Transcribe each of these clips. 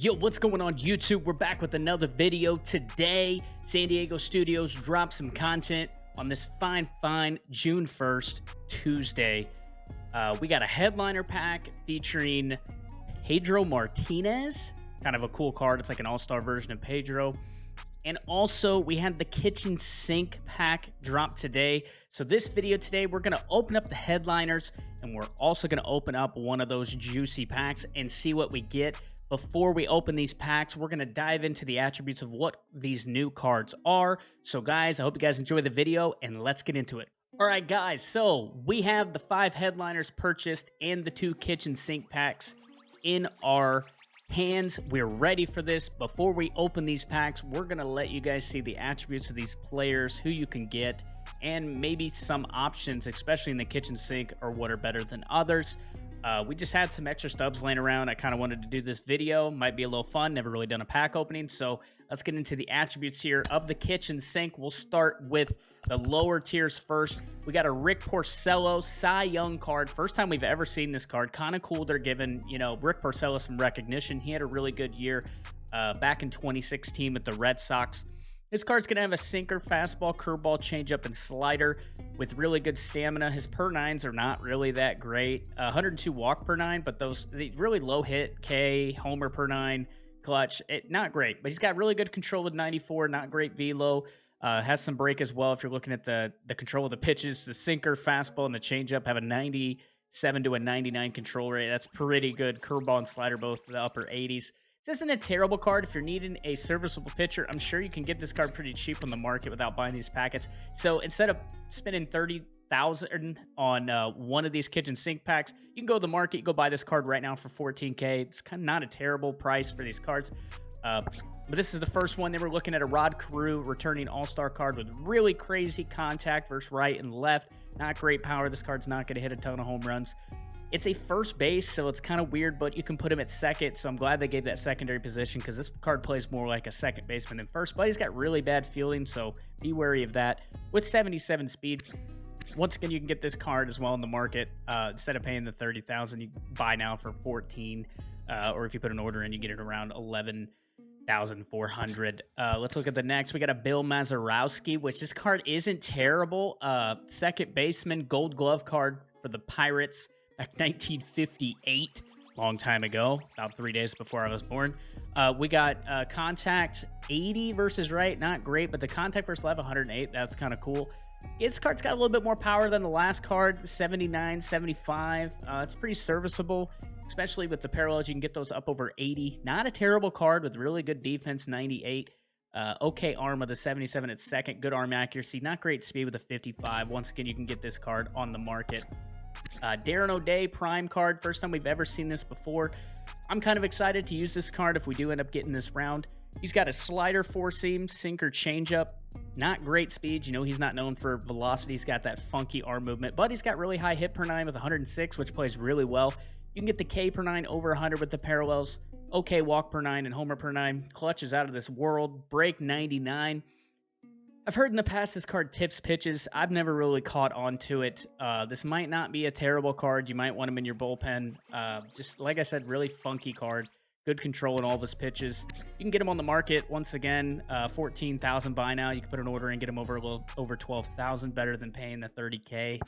Yo, what's going on YouTube? We're back with another video. Today, San Diego Studios dropped some content on this fine June 1st, Tuesday. We got a headliner pack featuring Pedro Martinez. Kind of a cool card. It's like an all-star version of Pedro. And also, we had the kitchen sink pack drop today. So this video today, we're going to open up the headliners, and we're also going to open up one of those juicy packs and see what we get. Before we open these packs, we're going to dive into the attributes of what these new cards are. So guys, I hope you guys enjoy the video, and let's get into it. All right, guys, so we have the 5 headliners purchased and the 2 kitchen sink packs in our hands. We're ready for this. Before we open these packs, we're going to let you guys see the attributes of these players, who you can get, and maybe some options, especially in the kitchen sink, or what are better than others. We just had some extra stubs laying around. I kind of wanted to do this video. Might be a little fun. Never really done a pack opening. So let's get into the attributes here of the kitchen sink. We'll start with the lower tiers first. We got a Rick Porcello Cy Young card. First time we've ever seen this card. Kind of cool. They're giving, Rick Porcello some recognition. He had a really good year back in 2016 with the Red Sox. This card's going to have a sinker, fastball, curveball, changeup, and slider with really good stamina. His per 9s are not really that great. 102 walk per 9, but those really low hit, K, homer per 9, clutch, not great. But he's got really good control with 94, not great velo. Has some break as well if you're looking at the control of the pitches. The sinker, fastball, and the changeup have a 97 to a 99 control rate. That's pretty good. Curveball and slider both the upper 80s. This isn't a terrible card. If you're needing a serviceable pitcher, I'm sure you can get this card pretty cheap on the market without buying these packets. So instead of spending $30,000 on one of these kitchen sink packs, you can go to the market, you go buy this card right now for $14K. It's kind of not a terrible price for these cards. But this is the first one. They were looking at a Rod Carew returning all-star card with really crazy contact versus right and left. Not great power. This card's not going to hit a ton of home runs. It's a first base, so it's kind of weird, but you can put him at second, so I'm glad they gave that secondary position because this card plays more like a second baseman than first, but he's got really bad fielding, so be wary of that. With 77 speed, once again, you can get this card as well in the market. Instead of paying the $30,000, you buy now for $14,000, or if you put an order in, you get it around $11,400. Let's look at the next. We got a Bill Mazeroski, which this card isn't terrible. Second baseman, gold glove card for the Pirates. Back 1958, long time ago, about 3 days before I was born. We got contact 80 versus right, not great, but the contact versus left 108, that's kind of cool. This card's got a little bit more power than the last card, 79, 75. It's pretty serviceable, especially with the parallels. You can get those up over 80. Not a terrible card with really good defense, 98. Okay arm with a 77 at second, good arm accuracy, not great speed with a 55. Once again, you can get this card on the market. Darren O'Day prime card, first time we've ever seen this before. I'm kind of excited to use this card if we do end up getting this round. He's got a slider, four seam, sinker, changeup. Not great speed. He's not known for velocity. He's got that funky arm movement, but he's got really high hit per 9 with 106, which plays really well. You can get the K per 9 over 100 with the parallels. Okay walk per 9 and homer per 9. Clutch is out of this world. Break 99. I've heard in the past this card tips pitches. I've never really caught on to it. This might not be a terrible card. You might want him in your bullpen. Just like I said, really funky card. Good control in all of his pitches. You can get him on the market. Once again, $14,000 buy now. You can put an order and get him over a little over $12,000, better than paying the $30K.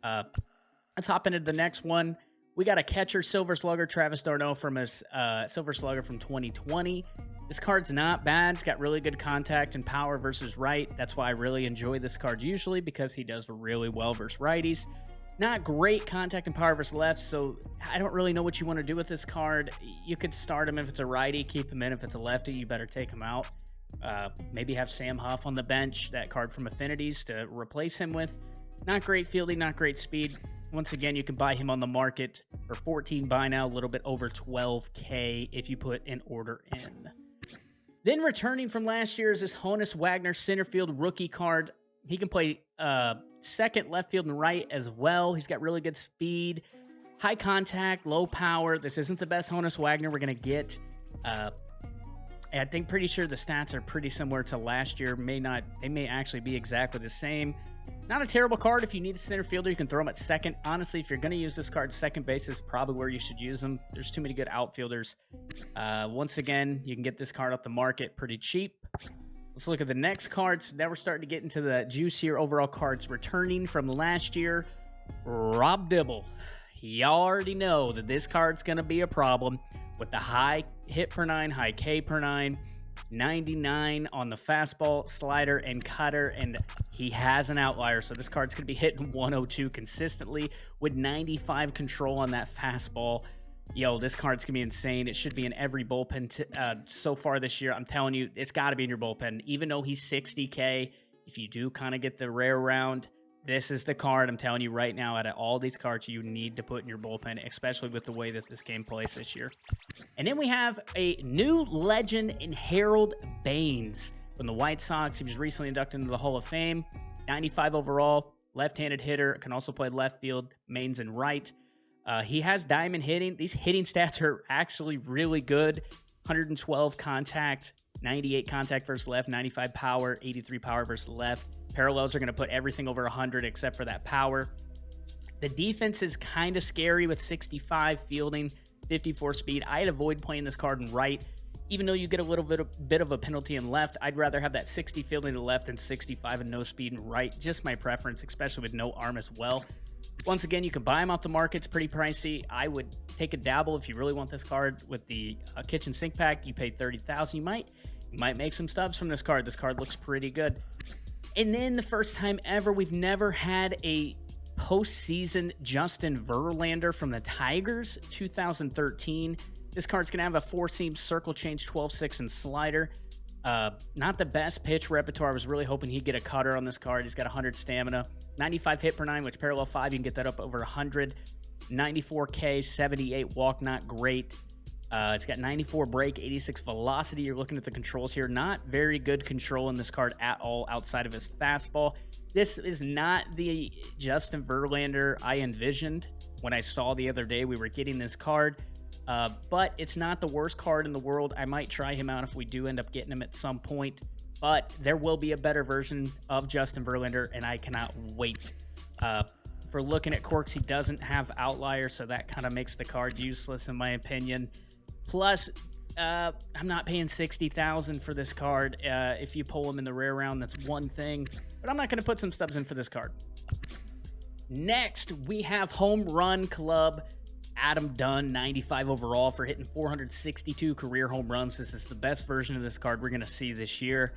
Let's hop into the next one. We got a catcher, Silver Slugger, Travis d'Arnaud from his Silver Slugger from 2020. This card's not bad. It's got really good contact and power versus right. That's why I really enjoy this card usually, because he does really well versus righties. Not great contact and power versus left, so I don't really know what you want to do with this card. You could start him if it's a righty, keep him in. If it's a lefty, you better take him out. Maybe have Sam Huff on the bench, that card from Affinities, to replace him with. Not great fielding, not great speed. Once again, you can buy him on the market for $14,000 buy now, a little bit over $12K if you put an order in. Then returning from last year is this Honus Wagner center field rookie card. He can play second, left field, and right as well. He's got really good speed, high contact, low power. This isn't the best Honus Wagner we're going to get. I think pretty sure the stats are pretty similar to last year. They may actually be exactly the same. Not a terrible card. If you need a center fielder, you can throw him at second. Honestly, if you're going to use this card, second base is probably where you should use him. There's too many good outfielders. Once again, you can get this card off the market pretty cheap. Let's look at the next cards. Now we're starting to get into the juicier overall cards. Returning from last year, Rob Dibble. You already know that this card's going to be a problem with the high hit per 9, high K per 9, 99 on the fastball, slider, and cutter, and he has an outlier, so this card's going to be hitting 102 consistently with 95 control on that fastball. Yo, this card's going to be insane. It should be in every bullpen so far this year. I'm telling you, it's got to be in your bullpen. Even though he's 60K, if you do kind of get the rare round, this is the card, I'm telling you right now, out of all these cards you need to put in your bullpen, especially with the way that this game plays this year. And then we have a new legend in Harold Baines from the White Sox. He was recently inducted into the Hall of Fame. 95 overall, left-handed hitter, can also play left field, mains and right. He has diamond hitting. These hitting stats are actually really good. 112 contact, 98 contact versus left, 95 power, 83 power versus left. Parallels are going to put everything over 100 except for that power. The defense is kind of scary with 65 fielding, 54 speed. I'd avoid playing this card in right. Even though you get a little bit of a penalty in left, I'd rather have that 60 fielding to left than 65 and no speed in right. Just my preference, especially with no arm as well. Once again, you can buy them off the market. It's pretty pricey. I would take a dabble if you really want this card with the kitchen sink pack. You pay $30,000. You might make some stubs from this card. This card looks pretty good. And then the first time ever, we've never had a postseason Justin Verlander from the Tigers, 2013. This card's going to have a four-seam circle change, 12-6 and slider. Not the best pitch repertoire. I was really hoping he'd get a cutter on this card. He's got 100 stamina, 95 hit per 9, which parallel 5, you can get that up over 100. 94 K, 78 walk, not great. It's got 94 break, 86 velocity. You're looking at the controls here. Not very good control in this card at all outside of his fastball. This is not the Justin Verlander I envisioned when I saw the other day we were getting this card. But it's not the worst card in the world. I might try him out if we do end up getting him at some point. But there will be a better version of Justin Verlander, and I cannot wait. For looking at quirks, he doesn't have outliers, so that kind of makes the card useless in my opinion. Plus, I'm not paying $60,000 for this card. If you pull him in the rare round, that's one thing. But I'm not going to put some stubs in for this card. Next, we have Home Run Club. Adam Dunn, 95 overall for hitting 462 career home runs. This is the best version of this card we're going to see this year.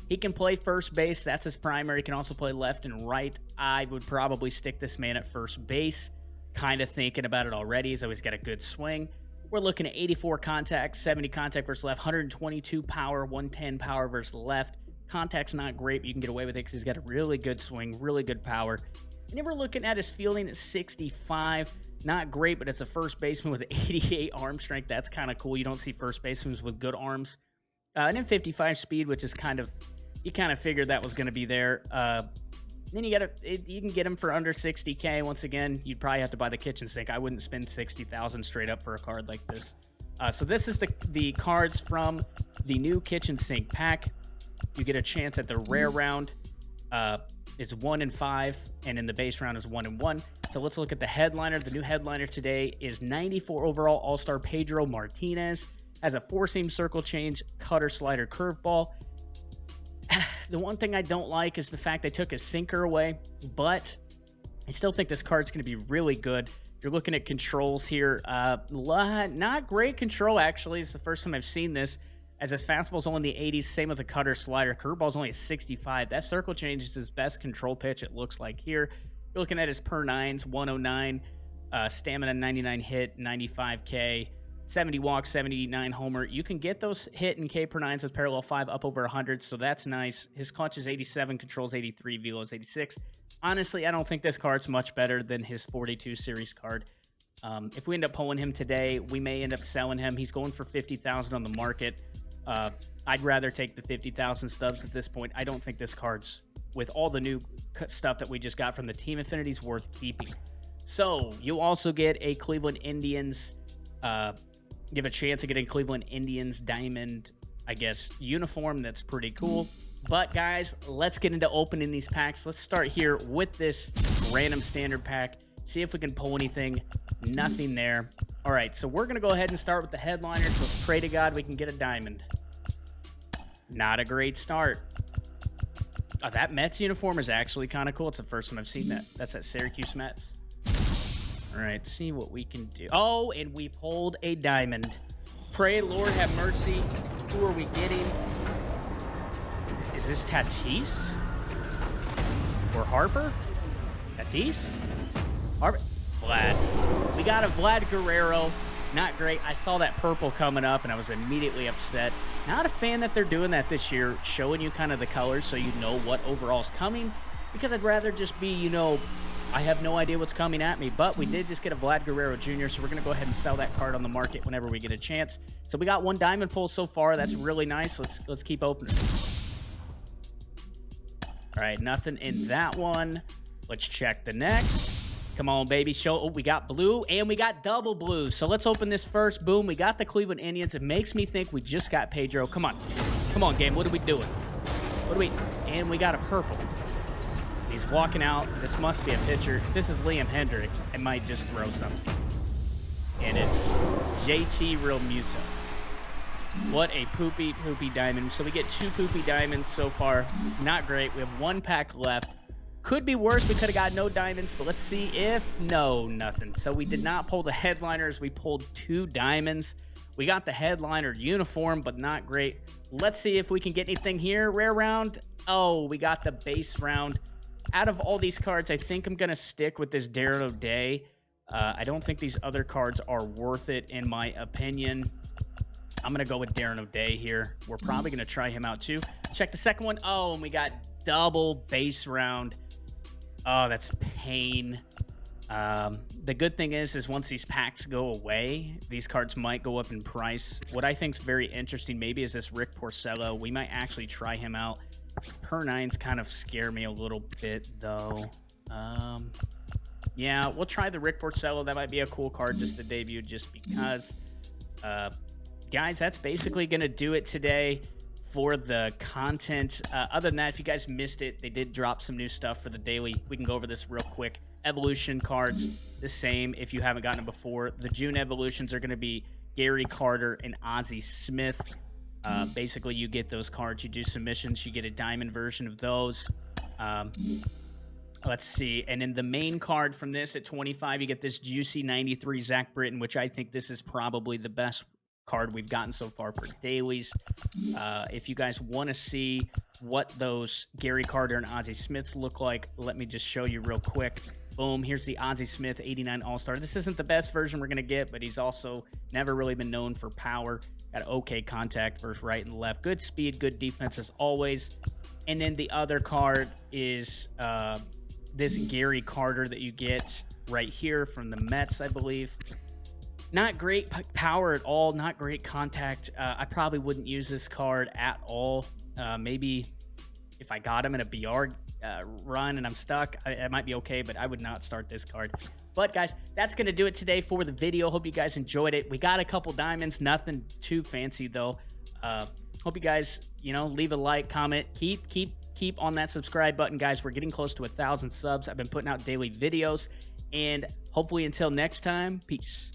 He can play first base. That's his primary. He can also play left and right. I would probably stick this man at first base. Kind of thinking about it already. He's always got a good swing. We're looking at 84 contact, 70 contact versus left, 122 power, 110 power versus left. Contact's not great, but you can get away with it because he's got a really good swing, really good power. And then we're looking at his fielding at 65. Not great, but it's a first baseman with 88 arm strength. That's kind of cool. You don't see first basemen with good arms. And then 55 speed, which is you kind of figured that was going to be there. Then you can get him for under 60K. Once again, you'd probably have to buy the kitchen sink. I wouldn't spend $60,000 straight up for a card like this. So this is the cards from the new kitchen sink pack. You get a chance at the rare round. It's 1 and 5, and in the base round is 1 and 1. So let's look at the headliner. The new headliner today is 94 overall All-Star Pedro Martinez. Has a four-seam circle change, cutter, slider, curveball. The one thing I don't like is the fact they took his sinker away, but I still think this card's going to be really good. You're looking at controls here. Not great control, actually. It's the first time I've seen this, as his fastball's only in the 80s. Same with the cutter, slider. Curveball's only a 65. That circle change is his best control pitch, it looks like here. You're looking at his per 9s, 109. Stamina, 99 hit, 95K. 70 walk, 79 homer. You can get those hit and K per 9s with parallel 5 up over 100, so that's nice. His clutch is 87, controls 83, velo is 86. Honestly, I don't think this card's much better than his 42 series card. If we end up pulling him today, we may end up selling him. He's going for $50,000 on the market. I'd rather take the 50,000 stubs at this point. I don't think this card's, with all the new stuff that we just got from the Team Infinity's, worth keeping. So you'll also get a Cleveland Indians. You have a chance of getting Cleveland Indians Diamond I guess, uniform. That's pretty cool. But guys, let's get into opening these packs. Let's start here with this random standard pack. See if we can pull anything. Nothing there. All right, so we're going to go ahead and start with the headliners. Let's pray to God we can get a diamond. Not a great start. Oh, that Mets uniform is actually kind of cool. It's the first time I've seen that. That's that Syracuse Mets. All right, see what we can do. Oh, and we pulled a diamond. Pray, Lord, have mercy. Who are we getting? Is this Tatis? Or Harper? Tatis? Harper? Vlad. We got a Vlad Guerrero. Not great. I saw that purple coming up, and I was immediately upset. Not a fan that they're doing that this year, showing you kind of the colors so you know what overall's coming, because I'd rather just be, you know, I have no idea what's coming at me. But we did just get a Vlad Guerrero Jr., so we're going to go ahead and sell that card on the market whenever we get a chance. So we got one diamond pull so far. That's really nice. Let's keep opening. All right, nothing in that one. Let's check the next. Come on, baby. Show. Oh, we got blue, and we got double blue. So let's open this first. Boom, we got the Cleveland Indians. It makes me think we just got Pedro. Come on. Come on, game. What are we doing? What are we... And we got a purple. He's walking out. This must be a pitcher. This is Liam Hendricks. I might just throw something. And it's JT Realmuto. What a poopy diamond. So we get 2 poopy diamonds so far. Not great. We have 1 pack left. Could be worse. We could have got no diamonds, but let's see if... No, nothing. So we did not pull the headliners. We pulled 2 diamonds. We got the headliner uniform, but not great. Let's see if we can get anything here. Rare round. Oh, we got the base round. Out of all these cards, I think I'm going to stick with this Darren O'Day. I don't think these other cards are worth it, in my opinion. I'm going to go with Darren O'Day here. We're probably going to try him out too. Check the second one. Oh, and we got double base round. Oh, that's pain. The good thing is once these packs go away, these cards might go up in price. What I think is very interesting maybe is this Rick Porcello. We might actually try him out. Per 9s kind of scare me a little bit, though. Yeah, we'll try the Rick Porcello. That might be a cool card just to debut just because. Guys, that's basically going to do it today for the content. Other than that, if you guys missed it, they did drop some new stuff for the daily. We can go over this real quick. Evolution cards, the same if you haven't gotten them before. The June evolutions are going to be Gary Carter and Ozzie Smith. Basically, you get those cards. You do submissions. You get a diamond version of those. Let's see. And in the main card from this at 25, you get this juicy 93 Zach Britton, which I think this is probably the best card we've gotten so far for dailies. If you guys want to see what those Gary Carter and Ozzie Smiths look like, let me just show you real quick. Boom, here's the Ozzie Smith 89 All-Star. This isn't the best version we're going to get, but he's also never really been known for power. Got okay contact versus right and left. Good speed, good defense as always. And then the other card is this Gary Carter that you get right here from the Mets, I believe. Not great power at all. Not great contact. I probably wouldn't use this card at all. Maybe if I got him in a BR run and I'm stuck, I might be okay, but I would not start this card. But guys, that's going to do it today for the video. Hope you guys enjoyed it. We got a couple diamonds. Nothing too fancy, though. Hope you guys, leave a like, comment. Keep on that subscribe button, guys. We're getting close to 1,000 subs. I've been putting out daily videos. And hopefully until next time, peace.